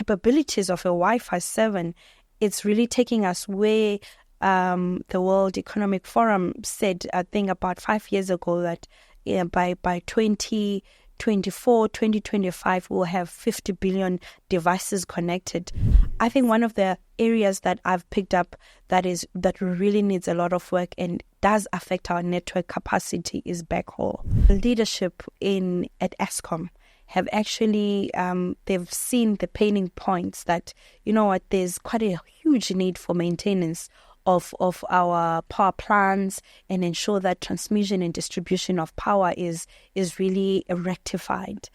capabilities of a Wi-Fi 7, it's really taking us where the World Economic Forum said, I think about 5 years ago, that by 2024, 2025, we'll have 50 billion devices connected. I think one of the areas that I've picked up that really needs a lot of work and does affect our network capacity is backhaul. Leadership at Eskom have actually, they've seen the paining points that, there's quite a huge need for maintenance of our power plants and ensure that transmission and distribution of power is really rectified.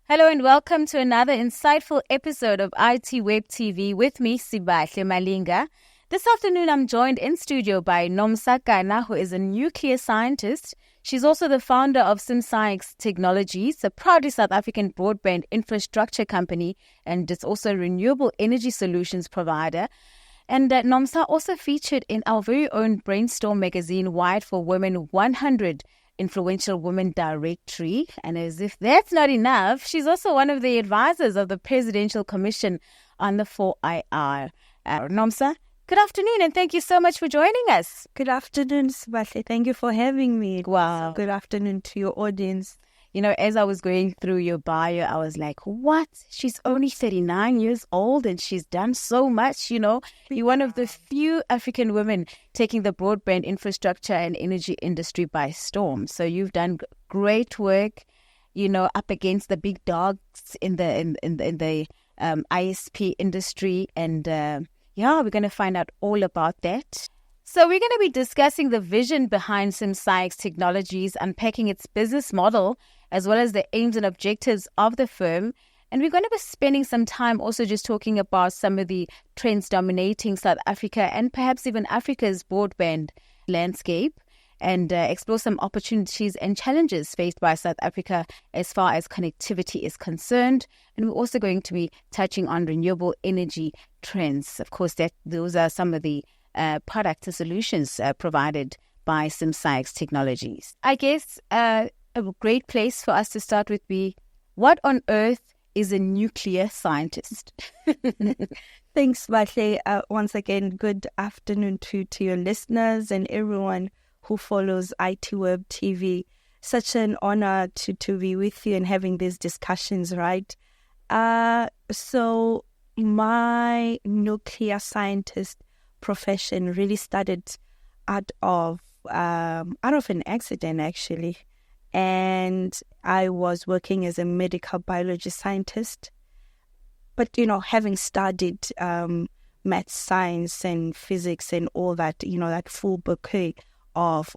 Hello and welcome to another insightful episode of ITWeb TV with me, Sibahle Malinga. This afternoon, I'm joined in studio by Nomso Kana, who is a nuclear scientist. She's also the founder of Simsciex Technologies, a proudly South African broadband infrastructure company, and it's also a renewable energy solutions provider. And Nomso also featured in our very own Brainstorm magazine, Wired for Women 100 Influential Women Directory. And as if that's not enough, she's also one of the advisors of the Presidential Commission on the 4IR. Nomso, good afternoon, and thank you so much for joining us. Good afternoon, Sibahle. Thank you for having me. Wow. Good afternoon to your audience. As I was going through your bio, I was like, what? She's only 39 years old and she's done so much, You're one of the few African women taking the broadband infrastructure and energy industry by storm. So you've done great work, up against the big dogs in the ISP industry. And we're going to find out all about that. So we're going to be discussing the vision behind Simsciex Technologies, unpacking its business model, as well as the aims and objectives of the firm. And we're going to be spending some time also just talking about some of the trends dominating South Africa and perhaps even Africa's broadband landscape, and explore some opportunities and challenges faced by South Africa as far as connectivity is concerned. And we're also going to be touching on renewable energy trends. Of course, those are some of the products and solutions provided by Simsciex Technologies. I guess a great place for us to start would be, what on earth is a nuclear scientist? Thanks, Sibahle. Once again, good afternoon to your listeners and everyone who follows ITWeb TV. Such an honor to be with you and having these discussions, right? So my nuclear scientist profession really started out of an accident, actually. And I was working as a medical biology scientist. But, having studied math, science and physics and all that, that full bouquet of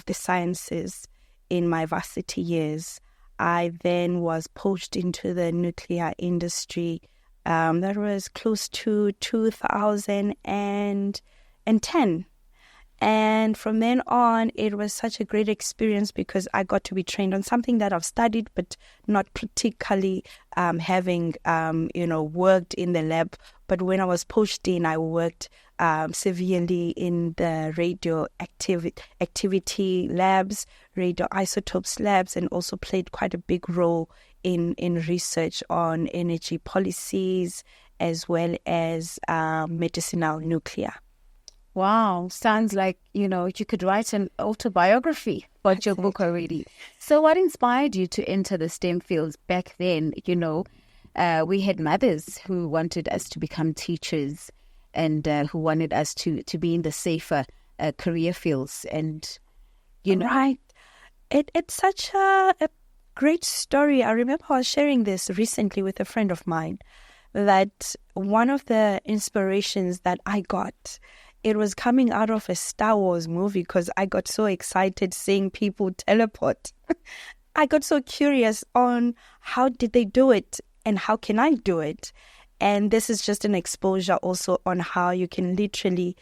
the sciences in my varsity years, I then was poached into the nuclear industry. That was close to 2010. And from then on, it was such a great experience because I got to be trained on something that I've studied, but not particularly having, worked in the lab. But when I was poached in, I worked severely in the radioactivity labs, radioisotopes labs, and also played quite a big role in research on energy policies as well as medicinal nuclear. Wow, sounds like, you could write an autobiography about your book already. So what inspired you to enter the STEM fields back then? We had mothers who wanted us to become teachers and who wanted us to be in the safer career fields. And, Right. It's such a great story. I remember I was sharing this recently with a friend of mine, that one of the inspirations that I got, it was coming out of a Star Wars movie, because I got so excited seeing people teleport. I got so curious on how did they do it and how can I do it? And this is just an exposure also on how you can literally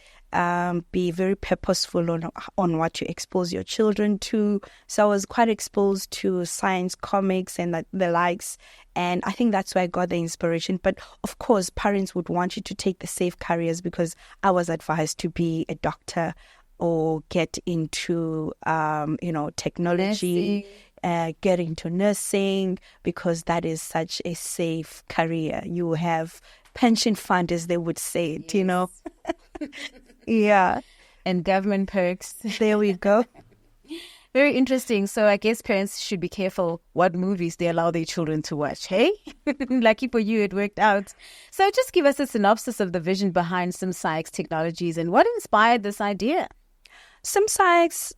be very purposeful on what you expose your children to. So I was quite exposed to science, comics, and the likes. And I think that's where I got the inspiration. But of course, parents would want you to take the safe careers, because I was advised to be a doctor or get into, technology, get into nursing, because that is such a safe career. You have pension fund, as they would say it, Yeah. And government perks. There we go. Very interesting. So I guess parents should be careful what movies they allow their children to watch, hey? Lucky for you, it worked out. So just give us a synopsis of the vision behind Simsciex Technologies and what inspired this idea. Simsciex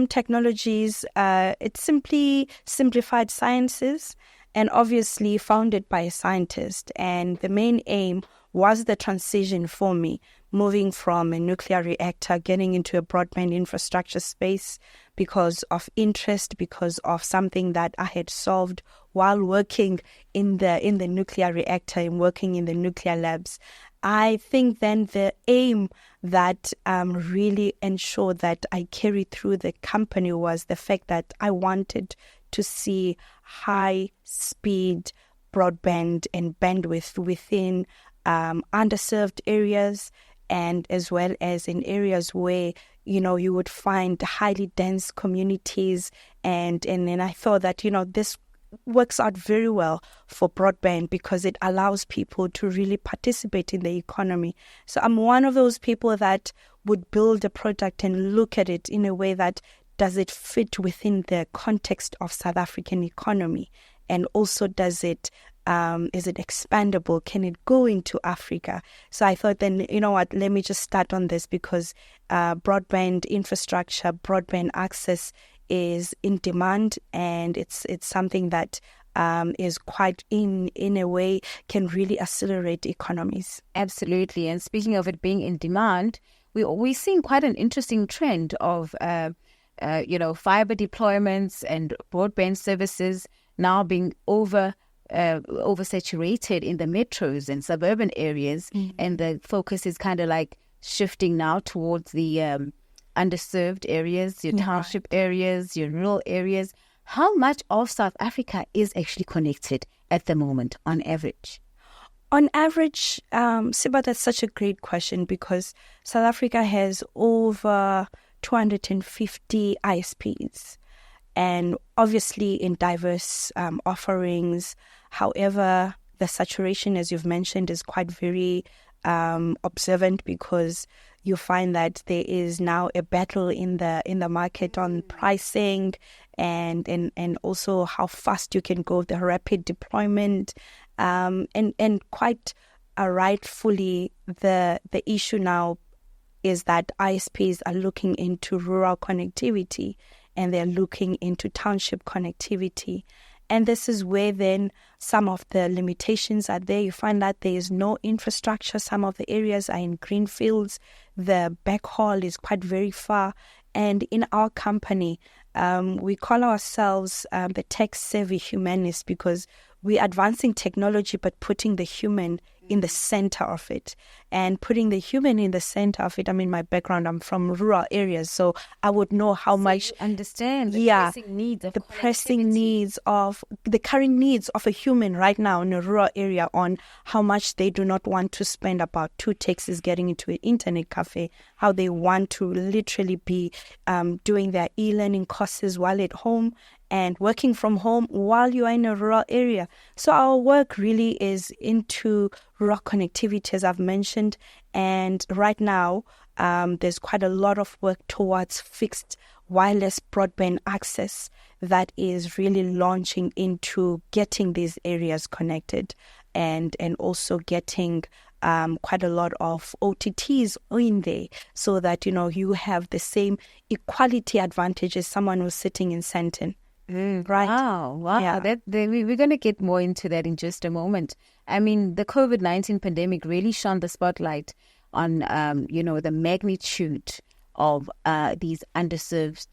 Technologies, it's simply simplified sciences, and obviously founded by a scientist. And the main aim was the transition for me, moving from a nuclear reactor, getting into a broadband infrastructure space because of interest, because of something that I had solved while working in the nuclear reactor and working in the nuclear labs. I think then the aim that really ensured that I carried through the company was the fact that I wanted to see high-speed broadband and bandwidth within underserved areas, and as well as in areas where, you would find highly dense communities. And then I thought that, this works out very well for broadband because it allows people to really participate in the economy. So I'm one of those people that would build a product and look at it in a way that does it fit within the context of South African economy, and also is it expandable? Can it go into Africa? So I thought, then, let me just start on this, because broadband infrastructure, broadband access is in demand, and it's something that is quite in a way can really accelerate economies. Absolutely. And speaking of it being in demand, we're seeing quite an interesting trend of fiber deployments and broadband services now being oversaturated in the metros and suburban areas. Mm-hmm. And the focus is kind of like shifting now towards the underserved areas, your township areas, your rural areas. How much of South Africa is actually connected at the moment on average? On average, Siba, that's such a great question, because South Africa has over 250 ISPs, and obviously in diverse offerings. However, the saturation, as you've mentioned, is quite very observant, because you find that there is now a battle in the market on pricing and also how fast you can go, the rapid deployment, and quite rightfully the issue now is that ISPs are looking into rural connectivity, and they're looking into township connectivity. And this is where then some of the limitations are there. You find that there is no infrastructure. Some of the areas are in greenfields. The backhaul is quite very far. And in our company, we call ourselves the tech-savvy humanists, because we're advancing technology but putting the human in the center of it. And putting the human in the center of it, I mean, my background, I'm from rural areas, so I would know how much... You understand the pressing needs of the pressing needs of the current needs of a human right now in a rural area, on how much they do not want to spend about 2 taxis getting into an internet cafe, how they want to literally be doing their e-learning courses while at home, and working from home while you are in a rural area. So our work really is into rural connectivity, as I've mentioned. And right now, there's quite a lot of work towards fixed wireless broadband access that is really launching into getting these areas connected, and also getting quite a lot of OTTs in there, so that, you have the same equality advantage as someone who's sitting in Sandton. Right. Wow. Yeah. We're going to get more into that in just a moment. I mean, the COVID-19 pandemic really shone the spotlight on, the magnitude of these underserved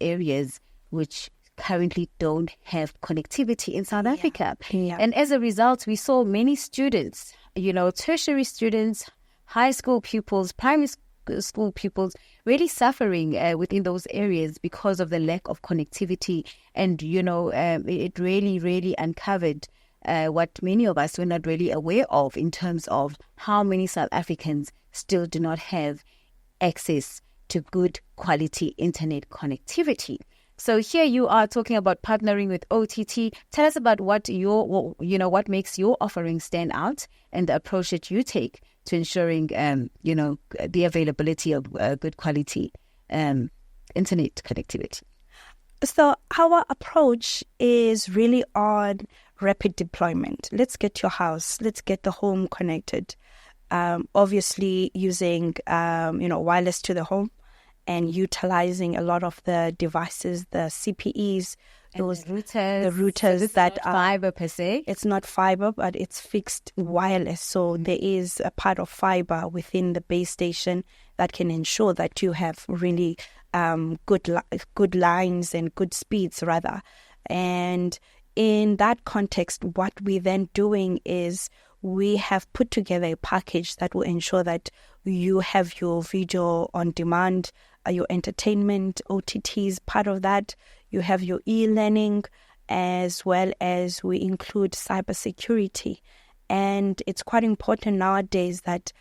areas, which currently don't have connectivity in South Africa. Yeah. And as a result, we saw many students, tertiary students, high school pupils, primary school pupils really suffering within those areas because of the lack of connectivity. And, it really, really uncovered what many of us were not really aware of in terms of how many South Africans still do not have access to good quality internet connectivity. So here you are talking about partnering with OTT. Tell us about what makes your offering stand out and the approach that you take to ensuring, the availability of good quality internet connectivity. So our approach is really on rapid deployment. Let's get your house, let's get the home connected. Obviously using, wireless to the home and utilizing a lot of the devices, the CPEs, the routers so that are fiber per se. It's not fiber, but it's fixed wireless. So there is a part of fiber within the base station that can ensure that you have really good lines and good speeds rather. And in that context, what we're then doing is we have put together a package that will ensure that you have your video on demand, your entertainment, OTTs, part of that. You have your e-learning, as well as we include cybersecurity. And it's quite important nowadays that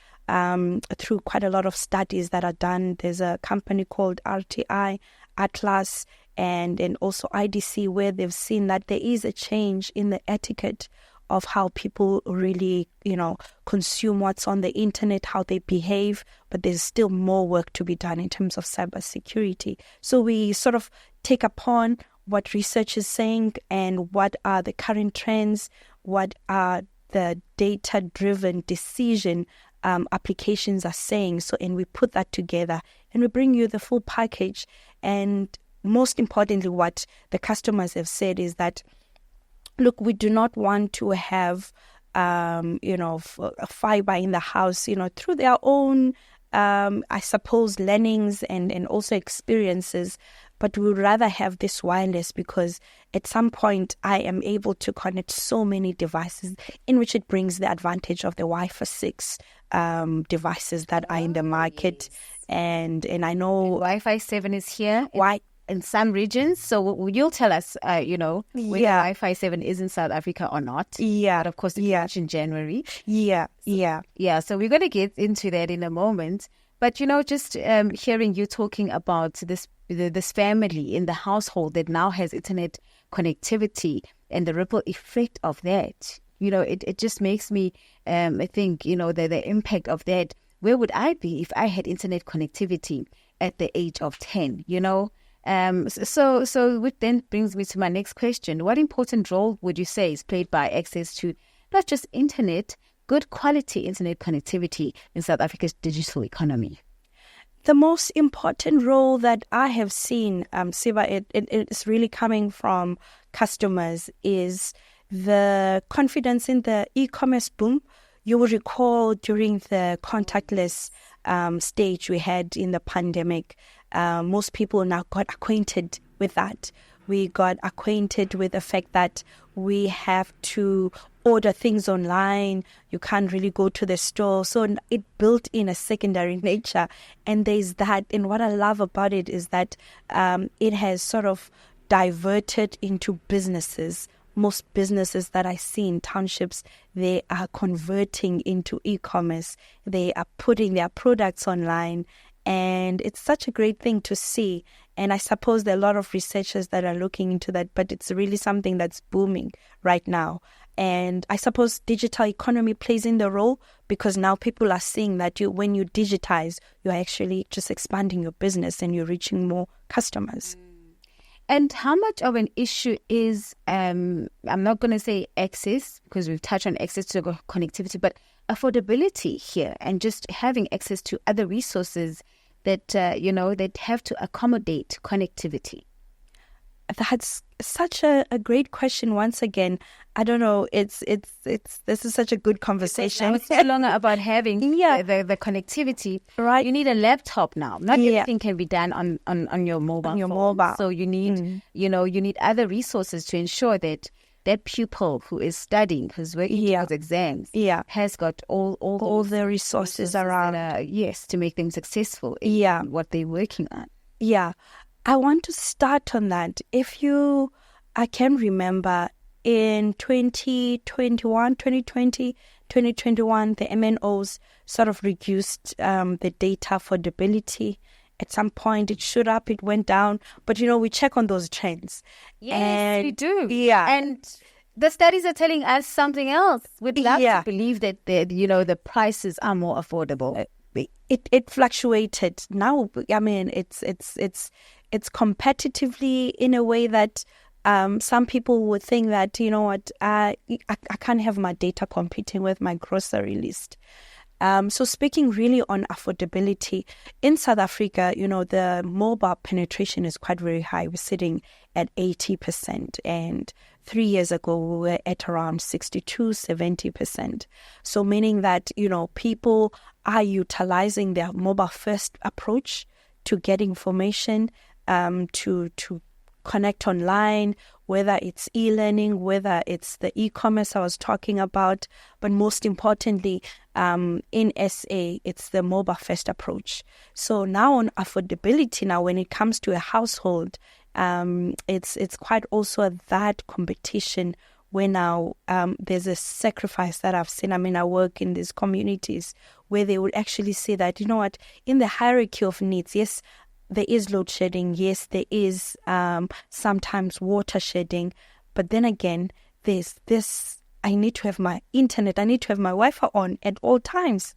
through quite a lot of studies that are done, there's a company called RTI, Atlas, and also IDC, where they've seen that there is a change in the etiquette of how people really, consume what's on the internet, how they behave, but there's still more work to be done in terms of cybersecurity. So we sort of take upon what research is saying and what are the current trends, what are the data-driven decision applications are saying. So, and we put that together and we bring you the full package. And most importantly, what the customers have said is that, look, we do not want to have, fiber in the house, through their own, I suppose, learnings and also experiences. But we would rather have this wireless because at some point I am able to connect so many devices, in which it brings the advantage of the Wi-Fi 6 devices that are in the market. And I know Wi-Fi 7 is here. In some regions, so you'll tell us, whether Wi-Fi 7 is in South Africa or not. Yeah, but of course, it's in January. Yeah. So we're going to get into that in a moment. But just hearing you talking about this family in the household that now has internet connectivity and the ripple effect of that, it just makes me think, the impact of that. Where would I be if I had internet connectivity at the age of 10? So which then brings me to my next question. What important role would you say is played by access to not just internet, good quality internet connectivity in South Africa's digital economy? The most important role that I have seen, Siba, it's really coming from customers, is the confidence in the e-commerce boom. You will recall during the contactless stage we had in the pandemic, most people now got acquainted with that. We got acquainted with the fact that we have to order things online. You can't really go to the store. So it built in a secondary nature. And there's that. And what I love about it is that it has sort of diverted into businesses. Most businesses that I see in townships, they are converting into e-commerce. They are putting their products online. And it's such a great thing to see. And I suppose there are a lot of researchers that are looking into that, but it's really something that's booming right now. And I suppose digital economy plays in the role because now people are seeing that when you digitize, you're actually just expanding your business and you're reaching more customers. And how much of an issue is, I'm not going to say access, because we've touched on access to connectivity, but affordability here and just having access to other resources that, that have to accommodate connectivity? That's such a great question. Once again, I don't know. It's this is such a good conversation. Now it's no longer about having the connectivity. Right. You need a laptop now. Not everything can be done on your mobile. On your phone. mobile. So you need you need other resources to ensure that that pupil who is studying, who's working towards exams, has got all the resources around. To make them successful in what they're working on. Yeah. I want to start on that. I can remember in 2021, the MNOs sort of reduced the data affordability. At some point, it shot up, it went down. But, we check on those trends. Yes, we do. Yeah. And the studies are telling us something else. We'd love to believe that, the prices are more affordable. It fluctuated. Now, I mean, it's competitively in a way that some people would think that, I can't have my data competing with my grocery list. So speaking really on affordability, in South Africa, the mobile penetration is quite very high. We're sitting at 80%. And 3 years ago, we were at around 70%. So meaning that, people are utilizing their mobile first approach to get information, to connect online, whether it's e-learning, whether it's the e-commerce I was talking about, but most importantly, in SA, it's the mobile first approach. So now on affordability, when it comes to a household, it's quite also that competition where now there's a sacrifice that I've seen. I mean, I work in these communities where they would actually say that, in the hierarchy of needs, yes, there is load shedding. Yes, there is sometimes water shedding. But then again, there's this, I need to have my internet. I need to have my Wi-Fi on at all times.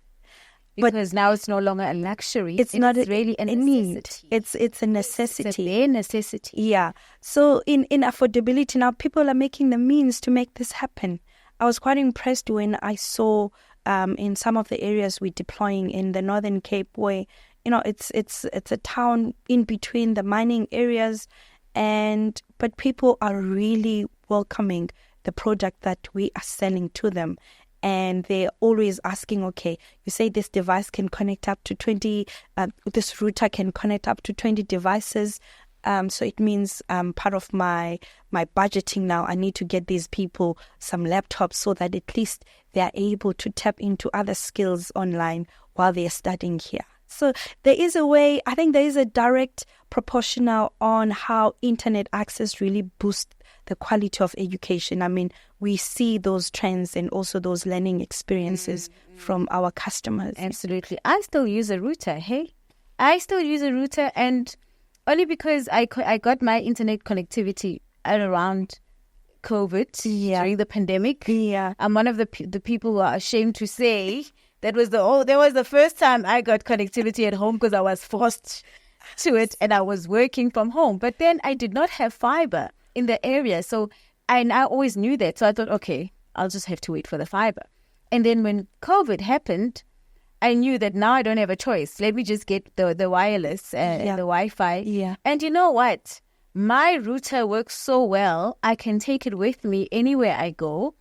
Because now it's no longer a luxury. It's not really a necessity. It's a necessity. It's a bare necessity. Yeah. So in affordability now, people are making the means to make this happen. I was quite impressed when I saw in some of the areas we're deploying in the Northern Cape where it's a town in between the mining areas, but people are really welcoming the product that we are selling to them. And they're always asking, okay, you say this device can connect up to 20, this router can connect up to 20 devices. So it means part of my budgeting now, I need to get these people some laptops so that at least they're able to tap into other skills online while they're studying here. So there is a way, I think there is a direct proportional on how internet access really boosts the quality of education. I mean, we see those trends and also those learning experiences from our customers. Absolutely. I still use a router, hey? I still use a router, and only because I got my internet connectivity at around COVID during the pandemic. Yeah. I'm one of the people who are ashamed to say that was the first time I got connectivity at home because I was forced to it and I was working from home. But then I did not have fiber in the area. So I always knew that. So I thought, okay, I'll just have to wait for the fiber. And then when COVID happened, I knew that now I don't have a choice. Let me just get the wireless and the Wi-Fi. Yeah. And you know what? My router works so well, I can take it with me anywhere I go.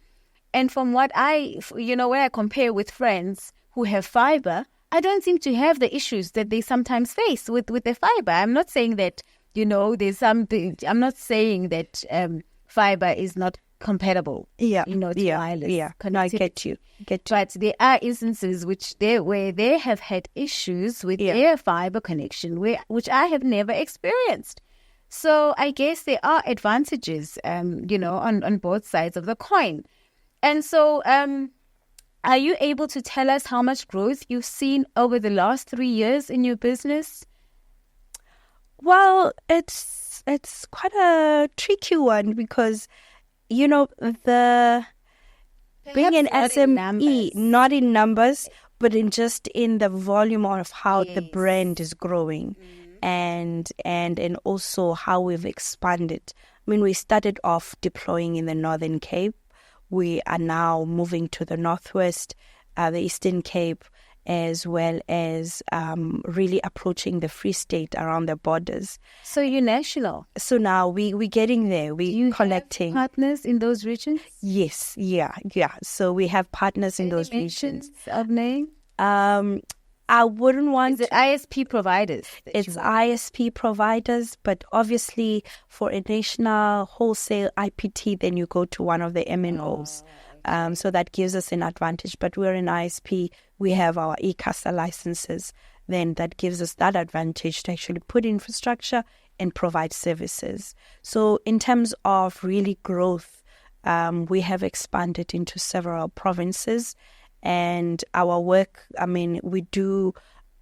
And from what when I compare with friends who have fiber, I don't seem to have the issues that they sometimes face with their fiber. I'm not saying that, there's something, I'm not saying that fiber is not compatible, to wireless. Yeah, no, I get you. But there are instances where they have had issues with their fiber connection, which I have never experienced. So I guess there are advantages, on both sides of the coin. And so are you able to tell us how much growth you've seen over the last 3 years in your business? Well, it's quite a tricky one because, being an SME, not in numbers, but in the volume of how the brand is growing and also how we've expanded. I mean, we started off deploying in the Northern Cape. We are now moving to the Northwest, the Eastern Cape, as well as really approaching the Free State around the borders. So you're national. So now we're getting there. We're connecting. Have partners in those regions? Yes, yeah. So we have partners in those regions. Of name? I wouldn't want... Is it ISP providers? It's ISP providers, but obviously for a national wholesale IPT, then you go to one of the MNOs. So that gives us an advantage. But we're an ISP, we have our eCasa licenses, then that gives us that advantage to actually put infrastructure and provide services. So in terms of really growth, we have expanded into several provinces, and our work, we do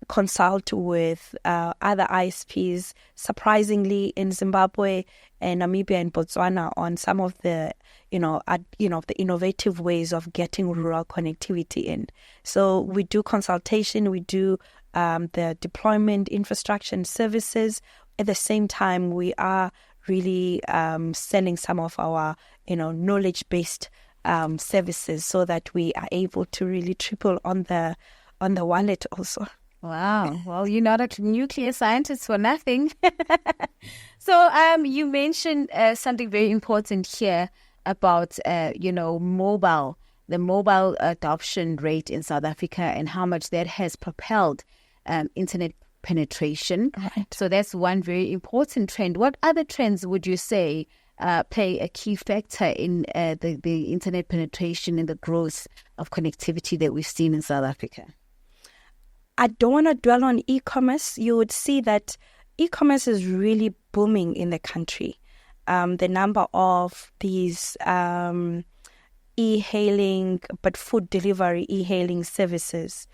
consult with other ISPs, surprisingly in Zimbabwe and Namibia and Botswana on some of the, the innovative ways of getting rural connectivity in. So we do consultation, we do the deployment, infrastructure and services. At the same time, we are really selling some of our, knowledge-based services so that we are able to really triple on the wallet also. Wow. Well, you're not a nuclear scientist for nothing. So you mentioned something very important here about, the mobile adoption rate in South Africa and how much that has propelled internet penetration. Right. So that's one very important trend. What other trends would you say play a key factor in the internet penetration and the growth of connectivity that we've seen in South Africa? I don't want to dwell on e-commerce. You would see that e-commerce is really booming in the country. The number of these e-hailing, but food delivery e-hailing services,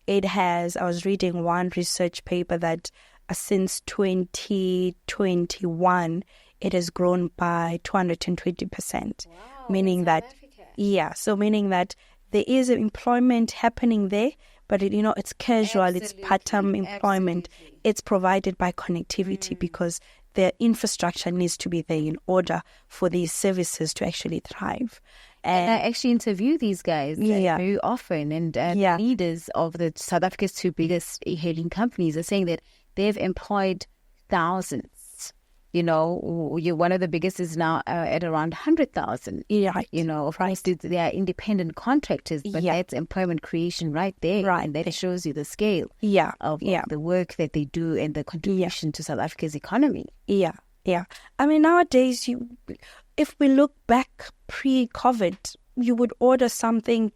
I was reading one research paper that since 2021, it has grown by 220%. Wow, meaning that, meaning that there is employment happening there, but it's casual, it's part-time employment. Absolutely. It's provided by connectivity because the infrastructure needs to be there in order for these services to actually thrive. And I actually interview these guys very often, and leaders of the South Africa's two biggest e-hailing companies are saying that they've employed thousands. One of the biggest is now at around 100,000. Right. Of course, they are independent contractors, but that's employment creation right there. Right. And that shows you the scale of the work that they do and the contribution to South Africa's economy. Yeah. Nowadays, if we look back pre-COVID, you would order something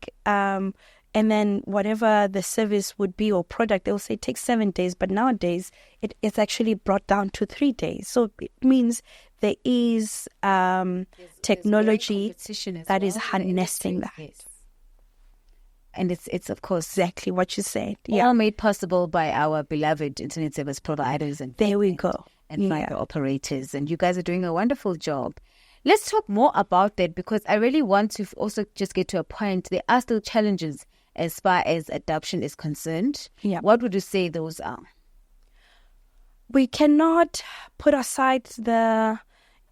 and then whatever the service would be or product, they will say it takes 7 days. But nowadays, it's actually brought down to 3 days. So it means there is technology that is harnessing that. Yes. And it's of course exactly what you said. All made possible by our beloved internet service providers and there we go. And fiber operators. And you guys are doing a wonderful job. Let's talk more about that, because I really want to also just get to a point. There are still challenges as far as adoption is concerned. Yeah. What would you say those are? We cannot put aside the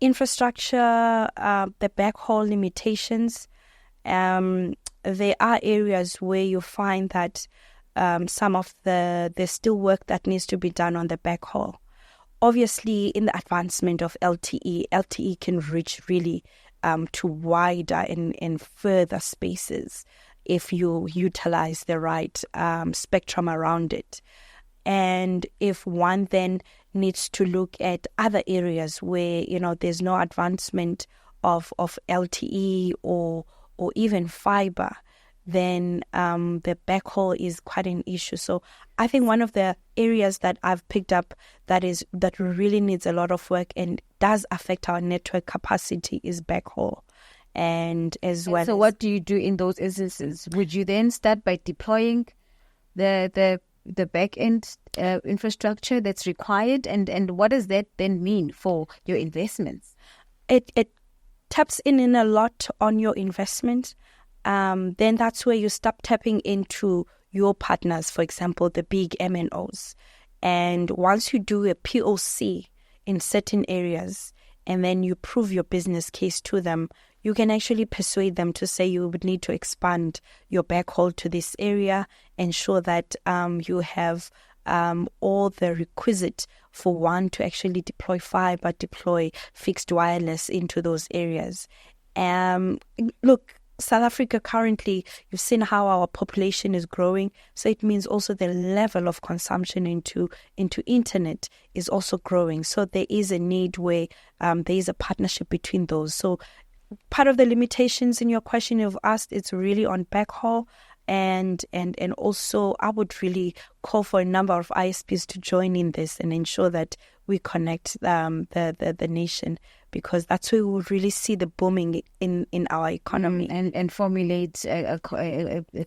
infrastructure, the backhaul limitations. There are areas where you find that there's still work that needs to be done on the backhaul. Obviously, in the advancement of LTE can reach really to wider and further spaces if you utilize the right spectrum around it. And if one then needs to look at other areas where, there's no advancement of LTE or even fiber, then the backhaul is quite an issue. So I think one of the areas that I've picked up that really needs a lot of work and does affect our network capacity is backhaul. And so what do you do in those instances? Would you then start by deploying the back end infrastructure that's required, and what does that then mean for your investments? It taps in a lot on your investment. Then that's where you start tapping into your partners, for example, the big MNOs. And once you do a POC in certain areas, and then you prove your business case to them, you can actually persuade them to say you would need to expand your backhaul to this area, ensure that you have all the requisite for one to actually deploy fiber, deploy fixed wireless into those areas. Look, South Africa currently, you've seen how our population is growing. So it means also the level of consumption into internet is also growing. So there is a need where there is a partnership between those. So part of the limitations in your question you've asked, it's really on backhaul. And also I would really call for a number of ISPs to join in this and ensure that we connect the nation, because that's where we will really see the booming in our economy. And formulate a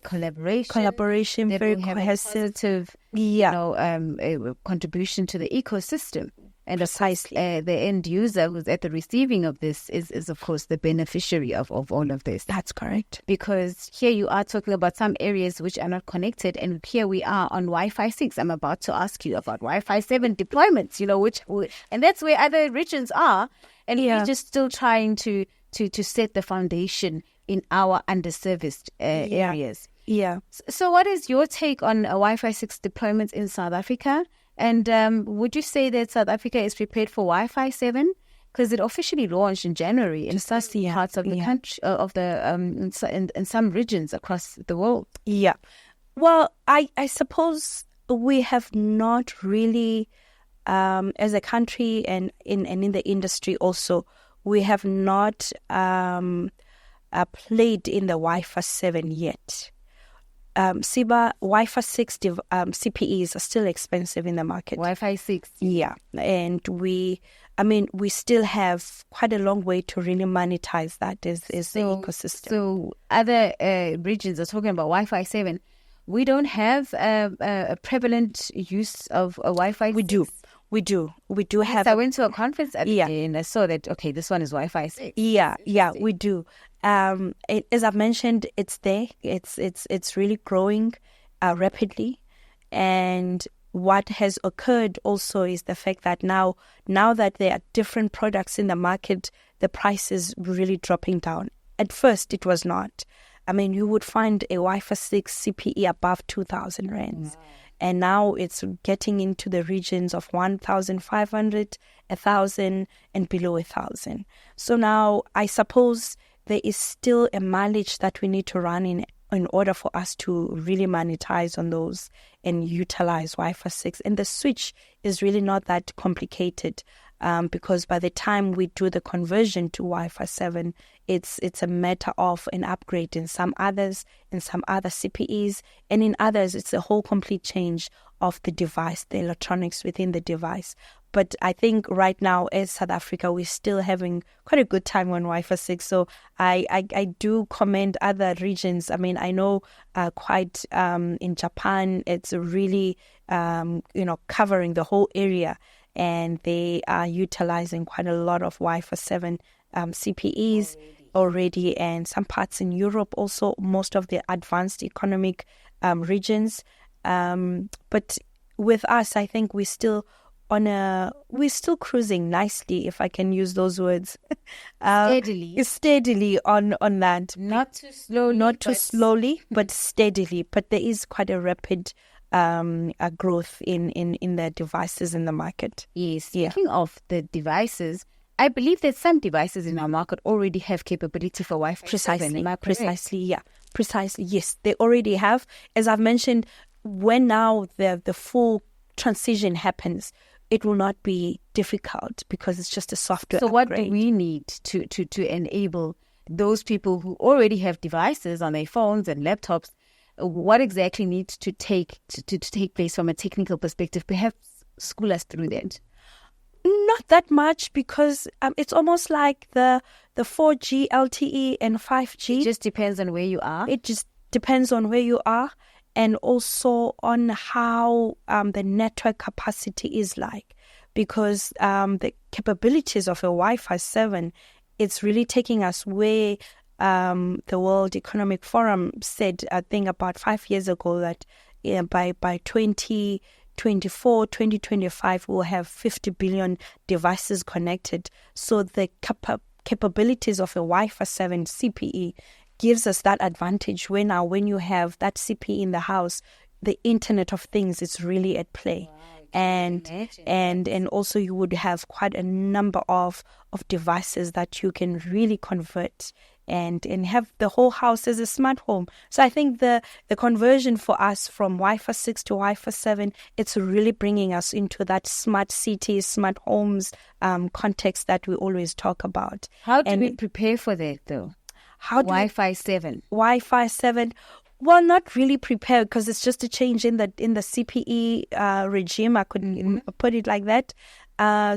collaboration that very cohesive, positive, a contribution to the ecosystem. And precisely, the end user who's at the receiving of this is of course the beneficiary of all of this. That's correct. Because here you are talking about some areas which are not connected, and here we are on Wi-Fi 6. I'm about to ask you about Wi-Fi 7 deployments, and that's where other regions are, and we're just still trying to set the foundation in our underserviced areas. Yeah. So what is your take on Wi-Fi 6 deployments in South Africa? And would you say that South Africa is prepared for Wi-Fi 7? Because it officially launched in January in some parts of the country, in some regions across the world. Yeah. Well, I suppose we have not really, as a country and in the industry also, we have not played in the Wi-Fi 7 yet. Wi-Fi 6 CPEs are still expensive in the market. Wi-Fi 6. Yeah. And we still have quite a long way to really monetize that as the ecosystem. So other regions are talking about Wi-Fi 7. We don't have a prevalent use of a Wi-Fi 6. We do have. I went to a conference and I saw that, okay, this one is Wi-Fi 6. Yeah, we do. As I've mentioned, it's there. It's really growing rapidly. And what has occurred also is the fact that now that there are different products in the market, the price is really dropping down. At first, it was not. You would find a Wi-Fi 6 CPE above 2,000 rands. Wow. And now it's getting into the regions of 1,500, 1,000, and below 1,000. So now I suppose there is still a mileage that we need to run in order for us to really monetize on those and utilize Wi-Fi 6. And the switch is really not that complicated, because by the time we do the conversion to Wi-Fi 7, it's a matter of an upgrade in some other CPEs, and in others it's a whole complete change of the device, the electronics within the device. But I think right now, as South Africa, we're still having quite a good time on Wi-Fi 6. So I do commend other regions. I know quite in Japan, it's really covering the whole area, and they are utilizing quite a lot of Wi-Fi 7 CPEs already, and some parts in Europe also, most of the advanced economic regions. But with us, I think we're still cruising nicely, if I can use those words. Steadily on that. Not too slowly, but steadily. But there is quite a rapid growth in the devices in the market. Yes. Speaking of the devices, I believe that some devices in our market already have capability for Wi-Fi 7. Am I correct? Precisely. Yes, they already have. As I've mentioned, when now the full transition happens, it will not be difficult because it's just a software upgrade. What do we need to enable those people who already have devices on their phones and laptops? What exactly needs to take place from a technical perspective? Perhaps school us through that. Not that much, because it's almost like the 4G, LTE, and 5G. It just depends on where you are. It just depends on where you are, and also on how the network capacity is like. Because the capabilities of a Wi-Fi 7, it's really taking us where the World Economic Forum said, I think about 5 years ago, that by 2024, 2025, we'll have 50 billion devices connected. So the capabilities of a Wi-Fi 7 CPE gives us that advantage when you have that CPE in the house, the Internet of Things is really at play. Wow, and also you would have quite a number of devices that you can really convert and have the whole house as a smart home. So I think the conversion for us from Wi-Fi 6 to Wi-Fi 7, it's really bringing us into that smart cities, smart homes context that we always talk about. How do we prepare for that though? Wi-Fi 7. Wi-Fi 7. Well, not really prepared because it's just a change in the CPE regime. I couldn't put it like that.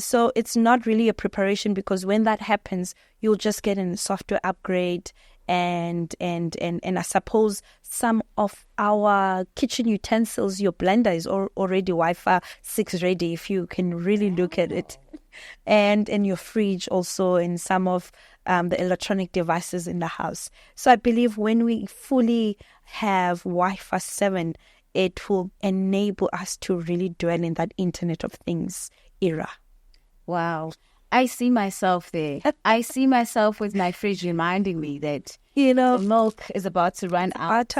So it's not really a preparation because when that happens, you'll just get a software upgrade and I suppose some of our kitchen utensils, your blender is already Wi-Fi 6 ready if you can really look at it. And your fridge also, and some of the electronic devices in the house. So I believe when we fully have Wi-Fi 7, it will enable us to really dwell in that Internet of Things era. Wow. I see myself there. I see myself with my fridge reminding me that, the milk is about to run out.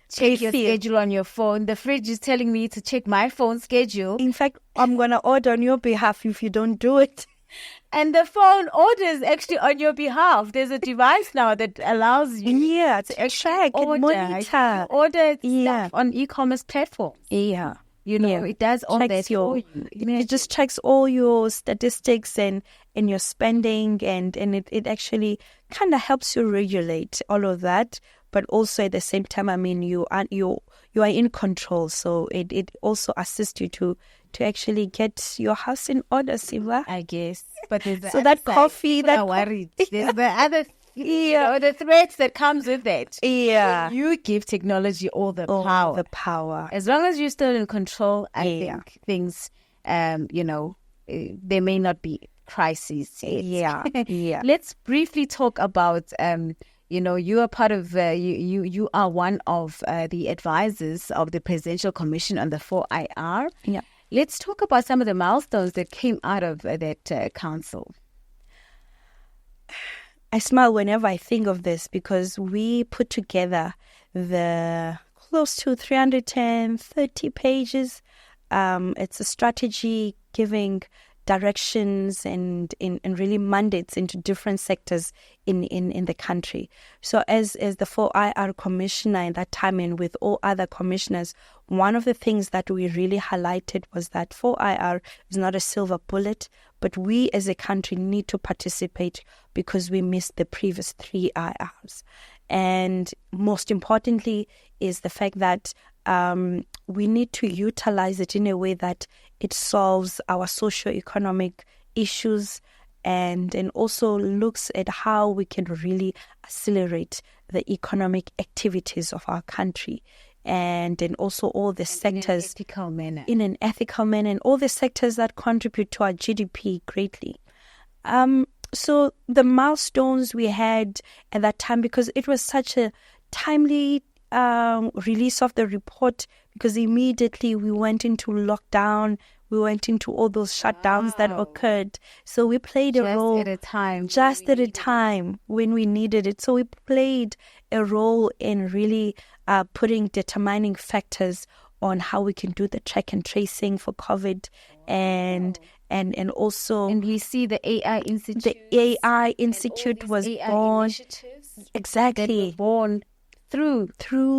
Check your schedule on your phone. The fridge is telling me to check my phone schedule. In fact, I'm going to order on your behalf if you don't do it. And the phone orders actually on your behalf. There's a device now that allows you to track and monitor. Order stuff on e-commerce platforms. Yeah. It does all that for you. It just checks all your statistics and your spending, and it actually kind of helps you regulate all of that. But also at the same time, I mean, you are in control, so it also assists you to actually get your house in order, Siva. I guess. But there's so that coffee, that worried. There's the other, the threats that comes with that. Yeah, you give technology all the power. The power. As long as you're still in control, I think things, there may not be crises yet. Yeah. Let's briefly talk about. You are part of, you are one of the advisors of the Presidential Commission on the 4IR. Yeah. Let's talk about some of the milestones that came out of that council. I smile whenever I think of this because we put together the close to 330 pages. It's a strategy giving directions and really mandates into different sectors in the country. So as the 4IR commissioner in that time, and with all other commissioners, one of the things that we really highlighted was that 4IR is not a silver bullet, but we as a country need to participate because we missed the previous 3 IRs. And most importantly is the fact that we need to utilize it in a way that it solves our socio-economic issues and also looks at how we can really accelerate the economic activities of our country. And also all the sectors in an ethical manner, and all the sectors that contribute to our GDP greatly. So the milestones we had at that time, because it was such a timely release of the report, because immediately we went into lockdown, we went into all those shutdowns that occurred. So we played a role at a time, when we needed it. So we played a role in really determining factors on how we can do the track and tracing for COVID, and also, and we see the AI Institute. The AI Institute was AI born that were born through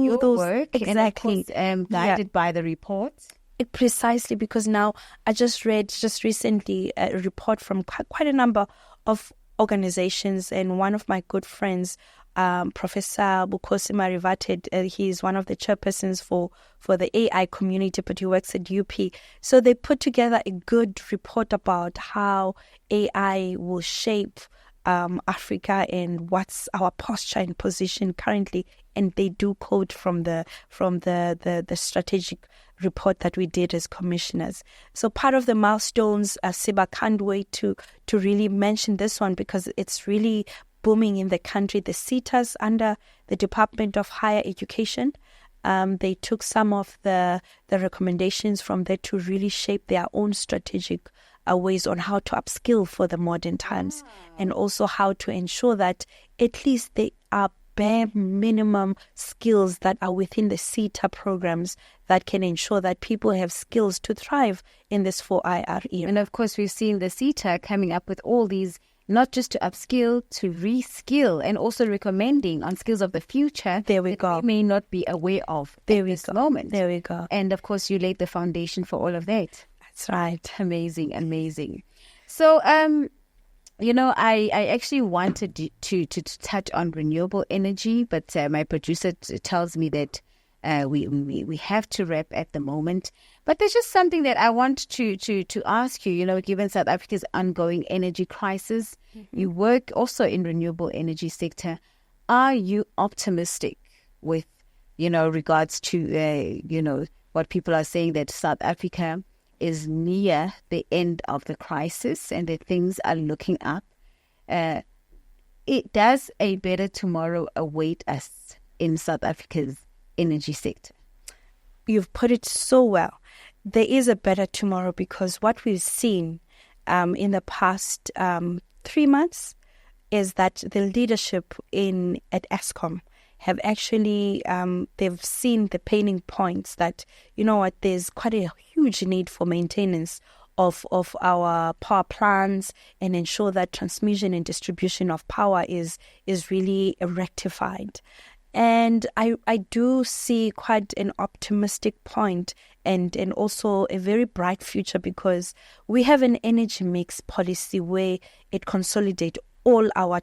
your those work, exactly, and of course, guided by the reports. Precisely, because now I just read recently a report from quite a number of organizations, and one of my good friends, Professor Bukosi Marivated, he's one of the chairpersons for the AI community, but he works at UP. So they put together a good report about how AI will shape Africa and what's our posture and position currently, and they do quote from the strategic report that we did as commissioners. So part of the milestones, Siba, can't wait to really mention this one because it's really booming in the country. The CETAs under the Department of Higher Education, they took some of the recommendations from there to really shape their own strategic ways on how to upskill for the modern times, and also how to ensure that at least they are bare minimum skills that are within the CETA programs that can ensure that people have skills to thrive in this 4IR era. And of course, we've seen the CETA coming up with all these, not just to upskill, to reskill, and also recommending on skills of the future There we go. we may not be aware of There at we this go. moment. There we go. And of course, you laid the foundation for all of that. That's right. Amazing, amazing. So, I actually wanted to touch on renewable energy, but my producer tells me that we have to wrap at the moment. But there's just something that I want to ask you, given South Africa's ongoing energy crisis, you work also in renewable energy sector. Are you optimistic with, regards to, what people are saying, that South Africa is near the end of the crisis and that things are looking up? It does a better tomorrow await us in South Africa's energy sector? You've put it so well. There is a better tomorrow, because what we've seen in the past 3 months is that the leadership at Eskom have actually, they've seen the paining points that, there's quite a huge need for maintenance of our power plants and ensure that transmission and distribution of power is really rectified. And I do see quite an optimistic point and also a very bright future, because we have an energy mix policy where it consolidates all our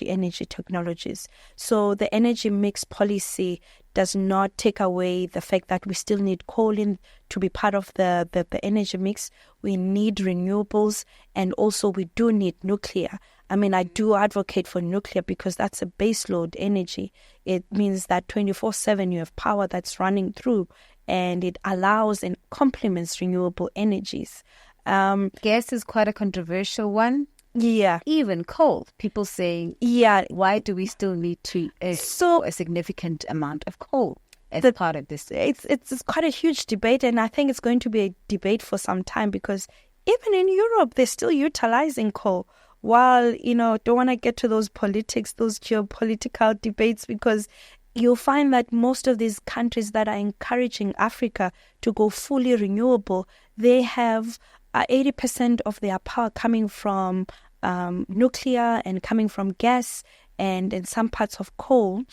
energy technologies. So the energy mix policy does not take away the fact that we still need coal to be part of the energy mix. We need renewables, and also we do need nuclear. I mean, I do advocate for nuclear because that's a baseload energy. It means that 24/7 you have power that's running through, and it allows and complements renewable energies. Gas is quite a controversial one. Yeah. Even coal. People saying, why do we still need to a significant amount of coal as part of this? It's quite a huge debate, and I think it's going to be a debate for some time, because even in Europe, they're still utilizing coal. While, don't want to get to those politics, those geopolitical debates, because you'll find that most of these countries that are encouraging Africa to go fully renewable, they have 80% of their power coming from nuclear and coming from gas and in some parts of coal.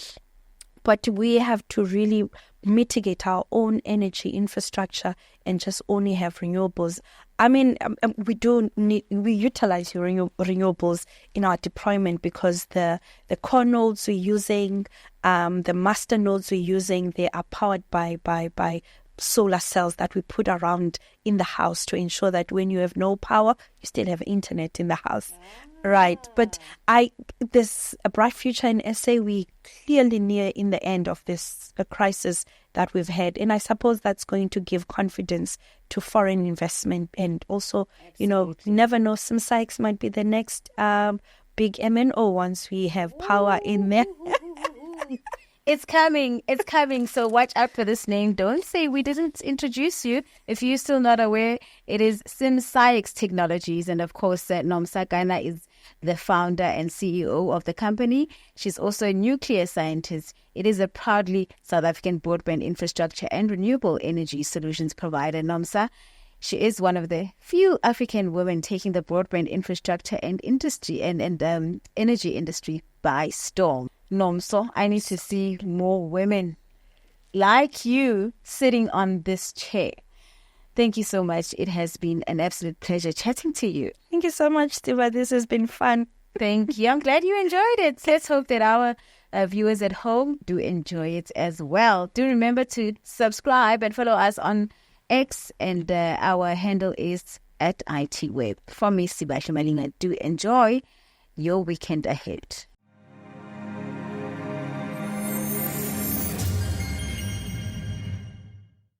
But we have to really mitigate our own energy infrastructure and just only have renewables. I mean, we utilize renewables in our deployment, because the core nodes we're using, the master nodes we're using, they are powered by solar cells that we put around in the house to ensure that when you have no power, you still have internet in the house. Right. But there's a bright future in SA. We clearly near in the end of this crisis that we've had. And I suppose that's going to give confidence to foreign investment. And also, you never know, Simsciex might be the next big MNO once we have power in there. It's coming. So watch out for this name. Don't say we didn't introduce you. If you're still not aware, it is Simsciex Technologies. And of course, Nomso Kana is the founder and CEO of the company. She's also a nuclear scientist. It is a proudly South African broadband infrastructure and renewable energy solutions provider, Nomsa. She is one of the few African women taking the broadband infrastructure and industry and energy industry by storm. Nomso, I need to see more women like you sitting on this chair. Thank you so much. It has been an absolute pleasure chatting to you. Thank you so much, Siba. This has been fun. Thank you. I'm glad you enjoyed it. Let's hope that our viewers at home do enjoy it as well. Do remember to subscribe and follow us on X, and our handle is @ITWeb. For me, Sibahle Malinga, do enjoy your weekend ahead.